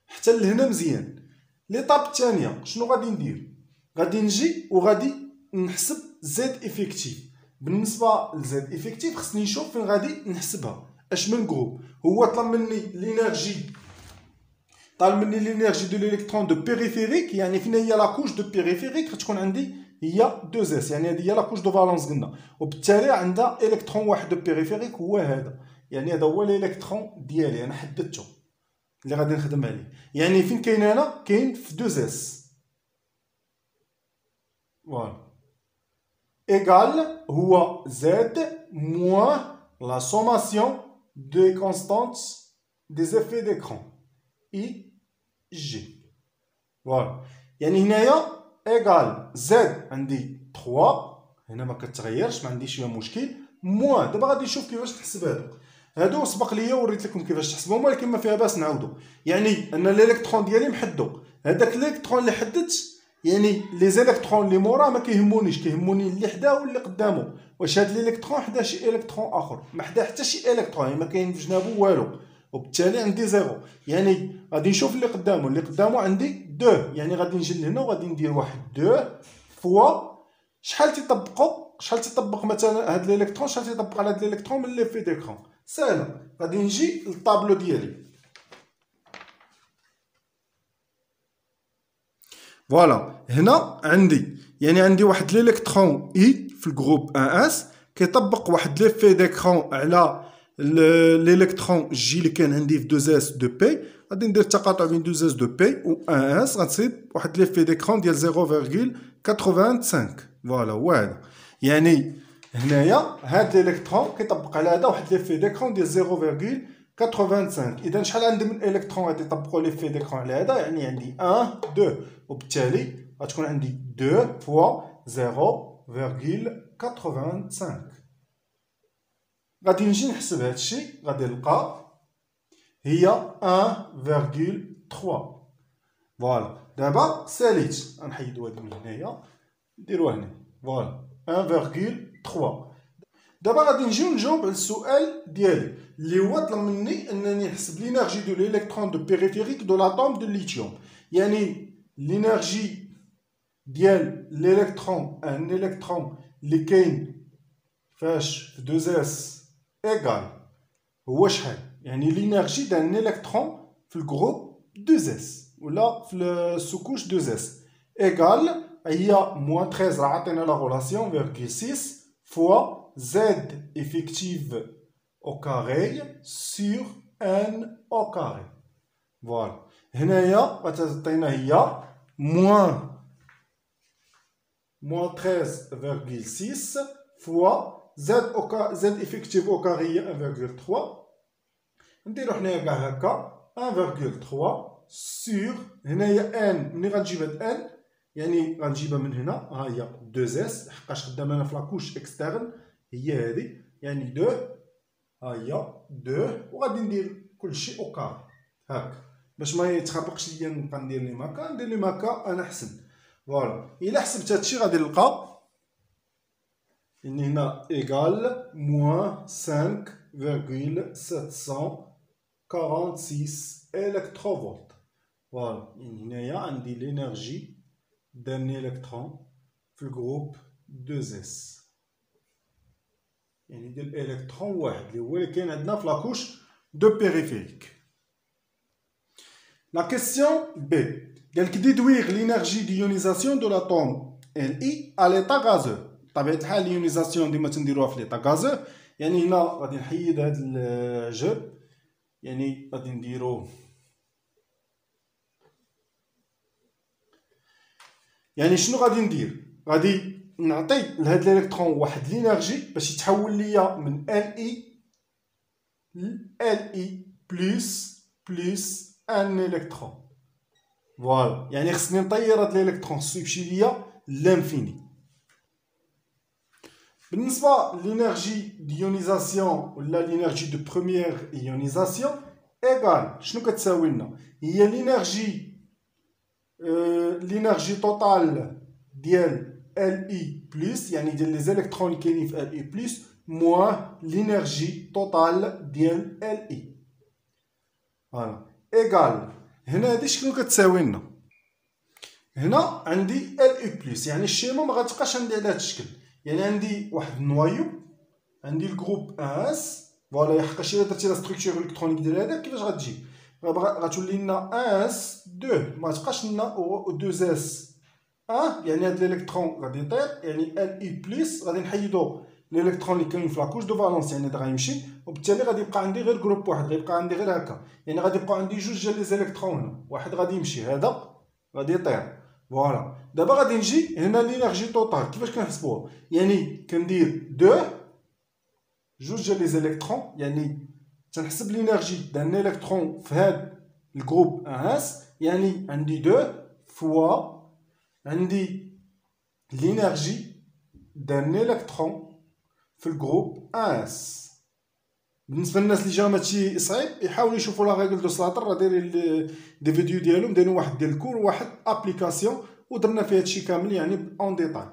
حتى لهنا مزيان. ليطاب الثانيه شنو غادي ندير؟ غادي نجي وغادي نحسب زد افيكتيف. بالنسبه لزد افيكتيف خصني نشوف فين غادي نحسبها، اش من جروب. هو طلب مني لينيرجي، دو الالكترون دو بيريفيريك، يعني فين هي لاكوش دو بيريفيريك غتكون عندي هي 2 اس، يعني هذه هي لاكوش دو فالونس قلنا، وبالتالي عندها الكترون واحد دو بيريفيريك هو هذا، يعني هذا هو الالكترون ديالي انا حددته اللي غادي نخدم عليه. يعني فين كاين هنا؟ كاين في 2 اس. فوالا، ايغال هو زد موان لا سوماسيون دي كونستانت دي زيفي ديكرون اي جي. فوالا، يعني هنايا ايغال زد عندي 3 هنا ما كتغيرش، ما عنديش فيها مشكل، موان دابا غادي نشوف كيفاش تحسب هادو سبق ليا وريت لكم كيفاش تحسبهم، ولكن ما فيها باس نعاودو. يعني ان الالكترون ديالي محدو، هذاك الالكترون اللي حددت، يعني لي زيليكترون اللي موراه ما كيهمونيش، كيهموني اللي حداه واللي قدامه. واش هاد الالكترون حدا شي الكترون اخر؟ ما حدا حتى شي الكترون، يعني ما كاين في جنابو والو، وبالتالي عندي زيرو. يعني غادي نشوف اللي قدامه عندي 2، يعني غادي نجي لهنا وغادي ندير واحد 2 فوا شحال تيطبق مثلا هاد الالكترون، شحال تيطبق على هاد الالكترون من لي في ديكرون. سهله، غادي نجي للطابلو ديالي. فوالا، هنا عندي واحد الالكترون اي في الجروب 1 اس كيطبق واحد ليفي ديكرون على الالكترون جي اللي كان عندي في 2 اس 2 بي. غادي ندير التقاطع بين 2 اس 2 بي و 1 اس، غتصيب واحد ليفي ديكرون ديال 0.85. فوالا هو هذا. يعني هنايا هاد الالكترون كيطبق على هذا واحد ليفي ديكرون ديال 0.85. اذا شحال عندي من الكترون غادي يطبقوا ليفي ديكرون على هذا؟ يعني عندي 1 2، وبالتالي غتكون عندي 2 فوا 0.85. غادي نجي نحسب هادشي، غادي نلقى هي 1.3. فوالا، دابا ساليت غنحيدو هادي من هنايا نديروها هنا. فوالا 1.3. دابا غادي نجيو نجاوب على السؤال ديالي اللي هو طلب مني انني نحسب لينيرجي دو الالكترون دو بيريفيريك دو لاتوم دو ليثيوم. يعني لينيرجي ديال الالكترون، ان الكترون اللي كاين فاش في 2 اس ايغال هو شحال؟ يعني لينيرجي دان الكترون في الجروب 2 اس ولا في السكوش 2 اس ايغال هي موان 13. راه عطينا لا غولاسيون فيرغول 6 فوا Z effective au carré sur N au carré. Voilà. هنايا غتعطينا هي moins 13,6 fois Z effective au carré هي 1,3. نديرو حنايا كاع هكا 1,3 sur هنايا N. ملي غنجيب هاد N يعني غنجيبها من هنا، ها هي 2 اس حقاش خدامه انا في لاكوش اكسترن هي هذه، يعني 2 ها هي 2، وغادي ندير كلشي او كار هاك باش ما يتخربقش ليا. نبقى ندير لي ماكا انا احسن. فوالا، الا حسبت هادشي غادي نلقى ان هنا ايغال موان 5,746 الكتروفولت. فوالا، يعني هنايا عندي لينيرجي d'un électron في الجروب 2s، يعني ديال الالكترون واحد اللي هو اللي كاين عندنا في لاكوش دو بيريفيريك. La question B. قال لك déduire l'énergie d'ionisation de l'atome Li à l'état gazeux. بطبيعة الحال l'ionisation ديما تنديروها في l'état gazeux. يعني هنا غادي نحيد هاد الجب، يعني غادي نديرو، يعني شنو غادي ندير؟ غادي نعطي لهاد الالكترون واحد لينيرجي باش يتحول ليا من Li بلس ان الكترون. فوالا، يعني خصني نطير هاد الالكترون خصو يمشي ليا لانفيني. بالنسبه لينيرجي ديونيزاسيون ولا لينيرجي دو بروميير ايونيزاسيون ايغال شنو كتساوي لنا؟ هي لينيرجي توتال ديال Li بلس، يعني ديال لي زيليكترون اللي كاينين في Li بلس، موان لينيرجي توتال ديال Li. فوالا ايغال هنا هادي شنو كتساوي لنا؟ هنا عندي Li بلس، يعني الشيما ما غتبقاش عندي على هاد الشكل، يعني عندي واحد النوايو، عندي الجروب اس. فوالا حقاش الا درتي لا ستركتور الكترونيك ديال هذا كيفاش غتجي؟ غتولي لنا اس 2، ما تبقاش لنا 2 اس 1، يعني هاد الالكترون غادي يطير، يعني Li بلس غادي نحيدو الالكترون اللي كاين في لاكوش دو فالونس، يعني هذا غيمشي، وبالتالي غادي يبقى عندي غير جروب واحد، غيبقى عندي غير هكا، يعني غادي يبقى عندي جوج ديال لي زيليكترون هنا، واحد غادي يمشي هذا غادي يطير. فوالا دابا غادي نجي هنا لينيرجي توتال كيفاش كنحسبوها؟ يعني كندير 2 جوج ديال لي زيليكترون، يعني تنحسب لينيرجي دان الكترون في هاد الجروب اس، يعني عندي 2 فوا عندي لينيرجي دان الكترون في الجروب اس. بالنسبه للناس اللي جاهم هادشي صعيب يحاولوا يشوفوا لا ريغل دو سلاتر، راه دايرين دي فيديو ديالهم، دايرين واحد ديال الكور وواحد ابليكاسيون ودرنا فيه هادشي كامل يعني اون ديتاي.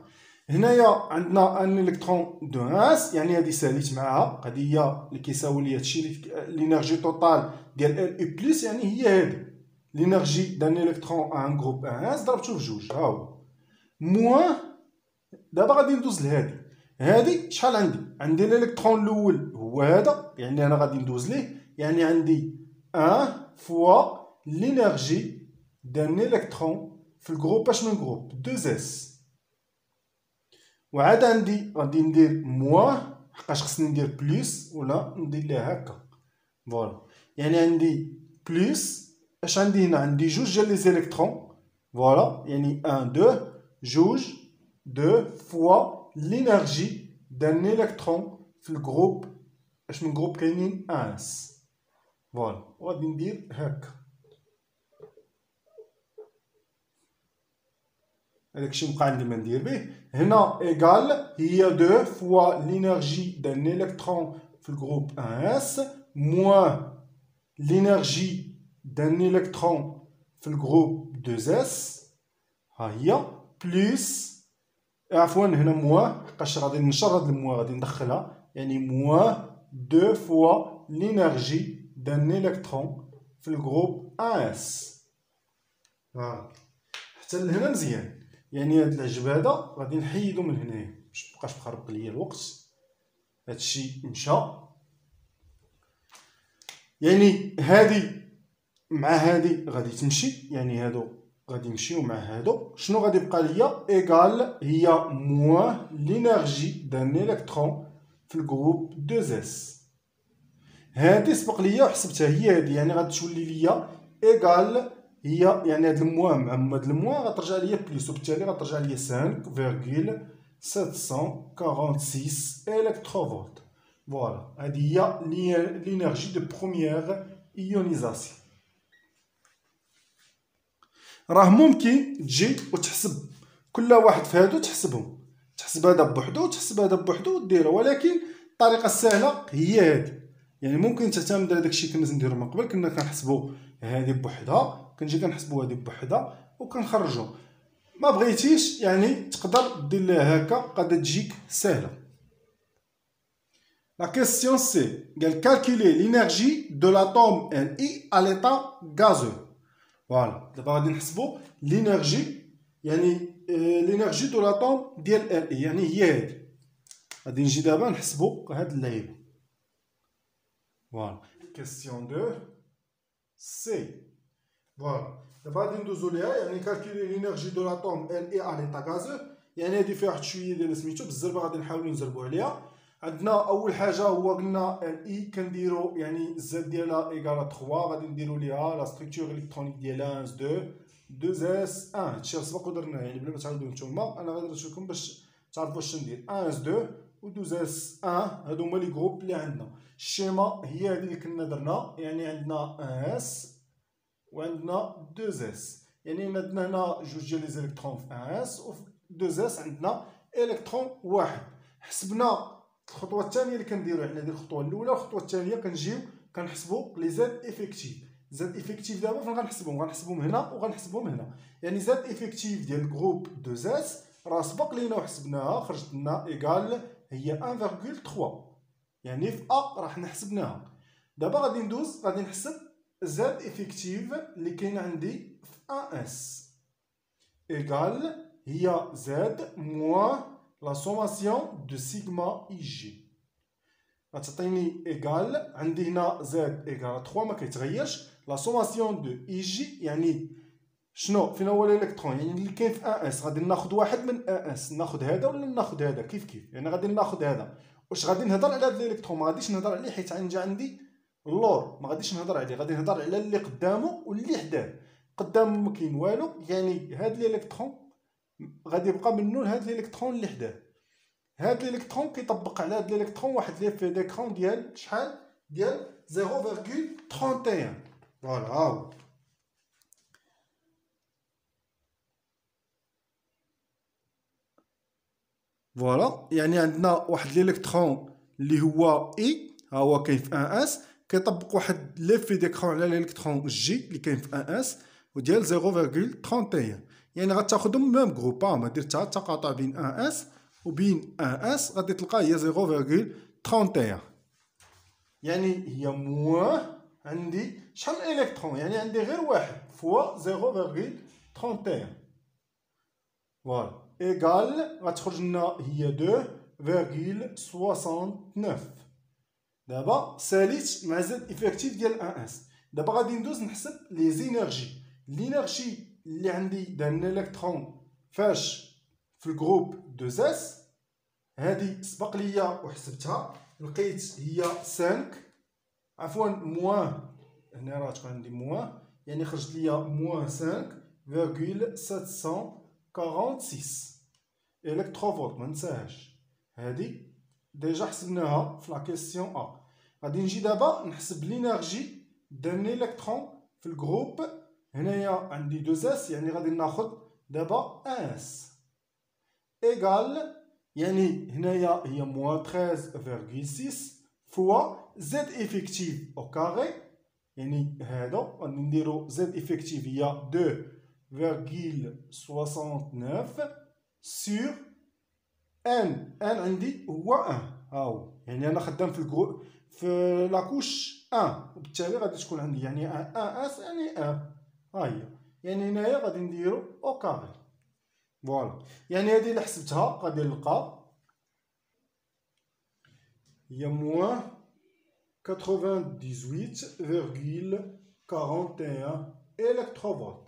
هنايا عندنا ان الكترون دو اس، يعني هادي ساليت معاها، هادي هي اللي كيساوي لي هادشي لينيرجي توتال ديال Li بلس، يعني هي هادي لينيرجي دان الكترون ان جروب اس ضربتو في جوج، ها هو موان. دابا غادي ندوز لهادي، هادي شحال عندي الالكترون الاول هو هذا، يعني انا غادي ندوز ليه، يعني عندي 1 فوا لينيرجي دان الكترون في الجروب اش من جروب 2 اس، وعاد عندي غادي ندير موان حقاش خصني ندير بلس ولا ندير ليها هكا. فوالا يعني عندي بلس اش عندي هنا؟ عندي جوج ديال لي زيليكترون، فوالا يعني 1 2 جوج 2 فوا l'énergie d'un électron في الجروب اش من جروب كاينين اس. فوالا وغادي ندير هكا، هذاك الشيء بقى عندي ما ندير به. هنا ايغال هي 2 فوا l'énergie d'un électron في الجروب اس موان l'énergie d'un électron في الجروب 2 اس، ها هي بلس، عفوا هنا موان حقاش غادي نشر هاد الموان غادي ندخلها، يعني موان 2 فوا لينيرجي دان الكترون في الجروب اس. حتى لهنا مزيان، يعني هاد العجب هذا غادي نحيدو من هنايا باش مبقاش مخربق ليا الوقت. هادشي مشى، يعني هادي مع هادي غادي تمشي، يعني هادو غادي يمشيو مع هادو، شنو غادي يبقى ليا؟ ايغال هي موان لينيرجي دان الكترون في الجروب 2 اس. هادي سبق ليا وحسبتها هي هادي، يعني غتولي ليا ايغال هي، يعني هاد الموان مع هاد الموان غترجع ليا بليس، وبالتالي غترجع ليا 5,746 الكتروفولت. فوالا هادي هي لينيرجي دو بروميير ايونيزاسيون. راه ممكن تجي وتحسب كل واحد في هادو، تحسبهم، تحسب هذا بوحدو وتحسب هذا بوحدو وديرو، ولكن الطريقه السهله هي هادي. يعني ممكن تعتمد على داكشي كنا نديرو من قبل، كنا كنحسبوا هادي بوحدها، كنجي كنحسبوا هادي بوحدها وكنخرجوا. ما بغيتيش يعني تقدر دير لها هكا، قادة تجيك سهله. La question C قال calculer l'énergie de l'atome Li à l'état gazeux. فوالا دابا غادي نحسبوا لينيرجي، يعني لينيرجي دو لاتوم ديال Li، يعني هي هادي. غادي نجي دابا نحسبوا هاد اللعيبه. فوالا كيسيون 2 سي فوالا. دابا غادي ندوزو ليها، يعني كالكولي لينيرجي دو لاتوم ال اي ا ليطا غازو. يعني هادي فيها واحد شويه ديال سميتو بالزربه، غادي نحاولو نزربو عليها. عندنا اول حاجه هو قلنا ال اي كنديرو يعني الزاد ديالها ايكال 3، غادي نديرو ليها لا ستركتور الكترونيك ديالها 1 2 2 اس 1. هادشي سبق ودرناه، يعني بلا ما تعاودو نتوما، انا غادي درت لكم باش تعرفوا اش ندير. 1 2 و 2 اس 1، هادو هما لي جروب اللي عندنا. الشيما هي هادي اللي كنا درنا، يعني عندنا 1 اس وعندنا 2 اس، يعني عندنا هنا جوج ديال لي زيليكترون في 1 اس، وفي 2 اس عندنا الكترون واحد. حسبنا الخطوه الثانيه اللي كنديرو، يعني هذه الخطوه الاولى. والخطوه الثانيه كنجيو كنحسبوا لي زاد افيكتيف. زاد افيكتيف دابا فين غنحسبهم هنا وغنحسبهم هنا. يعني زاد افيكتيف ديال جروب 2 اس راه سبق لينا وحسبناها، خرجت لنا ايكال هي 1.3، يعني في ا راح حسبناها. دابا غادي ندوز غادي نحسب زاد افيكتيف اللي كاين عندي في 1 اس ايكال هي زاد موان لا سوماسيون دو سيغما اي جي. غتعطيني ايكال عندي هنا زاد ايكال 3 ما كيتغيرش. لا سوماسيون دو اي جي يعني شنو فين هو الالكترون، يعني اللي كاين في 1 اس غادي ناخذ واحد من 1 اس، ناخذ هذا ولا ناخذ هذا كيف يعني غادي ناخذ هذا. واش غادي نهضر على هذا الالكترون؟ ما غاديش نهضر عليه حيت عندي اللور، ما غاديش نهضر عليه، غادي نهضر على اللي قدامه واللي حداه. قدامه ما كاين والو، يعني هذا الالكترون غادي يبقى منه لهذا الالكترون اللي حداه. هذا الالكترون كيطبق على هذا الالكترون واحد ليفي ديكرون ديال شحال؟ ديال 0.31. فوالا ها هو. فوالا، يعني عندنا واحد الالكترون اللي هو اي، ها هو كاين في 1 اس، كيطبق واحد ليفي ديكرون على الالكترون جي اللي كاين في 1 اس وديال 0.31. يعني غتاخذهم ميم جروب، ما دير حتى تقاطع بين 1 اس وبين 1 اس، غادي تلقى هي 0.31. يعني هي موان عندي شحال من الكترون، يعني عندي غير واحد فوا 0.31. فوالا ايكال غتخرج لنا هي 2.69. دابا ساليت مع زاد افكتيف ديال 1 اس. دابا غادي ندوز نحسب لي زينيرجي. الانرجي اللي عندي دان الالكترون فاش في الجروب 2 اس، هادي سبق ليا وحسبتها، لقيت هي 5 عفوا موان، هنا راه تكون عندي موان، يعني خرجت ليا موان 5.746 الكتروفولت. ما ننساهاش هادي ديجا حسبناها في لا كيسيون ا. غادي نجي دابا نحسب لينيرجي دان الكترون في الجروب. هنايا عندي 2 اس، يعني غادي ناخذ دابا 1 اس ايكال، يعني هنايا هي موان 13.6 فوا زد افيكتيف او كاري، يعني هذا غادي نديرو زد افيكتيف هي 2.69 سور ان عندي هو 1، ها هو، يعني انا خدام في الجروب في لاكوش 1، وبالتالي غادي تكون عندي يعني 1 اس يعني 1، ها هي، يعني هنايا غادي نديرو او كاري. فوالا، يعني هذه اللي حسبتها غادي نلقى هي موان 98.41 الكتروفولت.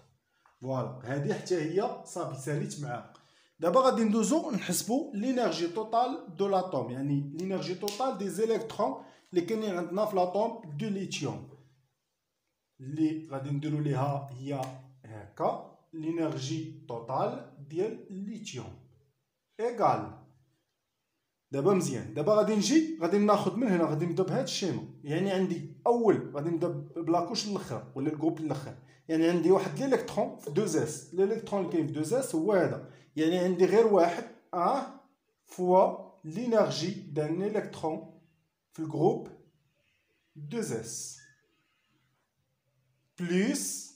فوالا، هذه حتى هي صافي ساليت معاها. دابا غادي ندوزو نحسبوا لينيرجي توتال دو لاتوم، يعني لينيرجي توتال دي زيليكترون اللي كاينين عندنا في لاتوم دو ليثيوم، اللي غادي نديرو ليها هي هكا لينيرجي توتال ديال الليثيوم ايكال. دابا مزيان، دابا غادي نجي غادي ناخذ من هنا، غادي نبدا بهذا الشيما. يعني عندي اول غادي نبدا بلاكوش الاخر ولا الجروب الاخر، يعني عندي واحد الالكترون في 2 اس، الالكترون اللي كاين في 2 اس هو هذا، يعني عندي غير واحد فوا لينيرجي دان الكترون في الجروب 2 اس بليس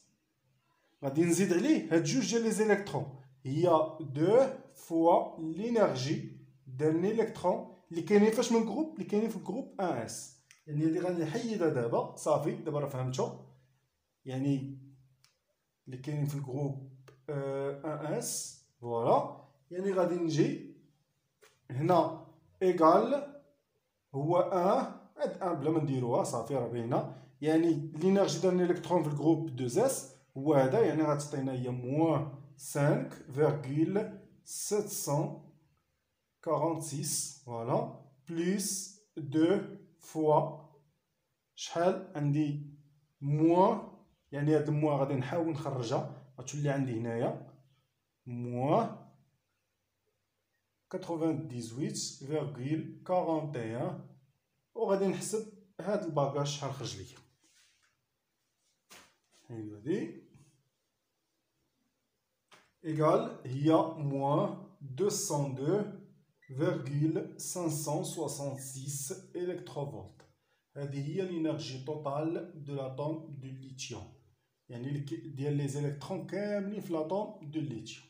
غادي نزيد عليه هاد جوج ديال لي زيليكترون، هي 2 فوا لينيرجي دان الكترون اللي كاينين فاش من جروب، اللي كاينين في الجروب 1 اس. يعني هادي غادي نحيدها دابا صافي، دابا راه فهمتو، يعني اللي كاينين في الجروب 1 اس. فوالا، يعني غادي نجي هنا ايكال هو 1 هاد 1 بلا ما نديروها صافي راه باينه، يعني لينيرجي دان الكترون في الجروب 2 اس هو هذا، يعني غتعطينا هي موان 5,746 فوالا بلس 2 فوا شحال عندي موان، يعني هاد الموان غادي نحاول نخرجها غتولي عندي هنايا موان 98,41 وغادي نحسب هاد الباكاج شحال خرج ليا. هي هادي إيكال هي موان 202,566 إلكتروفولت. هذه هي الإنرجي توتال دو لاتوم دو ليثيوم، يعني ديال لي زيليكترون كاملين في لاتوم دو ليثيوم.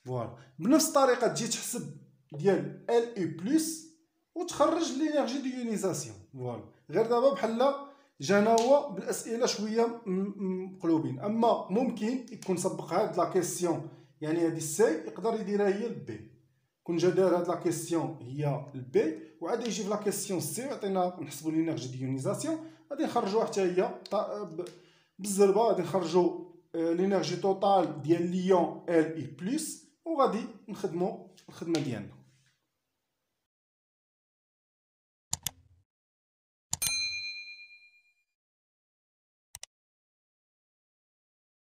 فوالا بنفس الطريقة تجي تحسب ديال ال اي بلس وتخرج لينيرجي دو يونيزاسيون. فوالا غير دابا بحال جانا هو بالاسئله شويه مقلوبين، اما ممكن يكون سبق هاد لا كيسيون، يعني هادي السي يقدر يديرها هي البي، كون جا دار هاد لا كيسيون هي البي وعاد يجي في لا كيسيون سي ويعطينا نحسبوا لينيرجي دو يونيزاسيون، غادي نخرجوها حتى هي بالزربه، غادي نخرجوا لينيرجي توتال ديال ليون ال اي بلس وغادي نخدموا الخدمه ديالنا.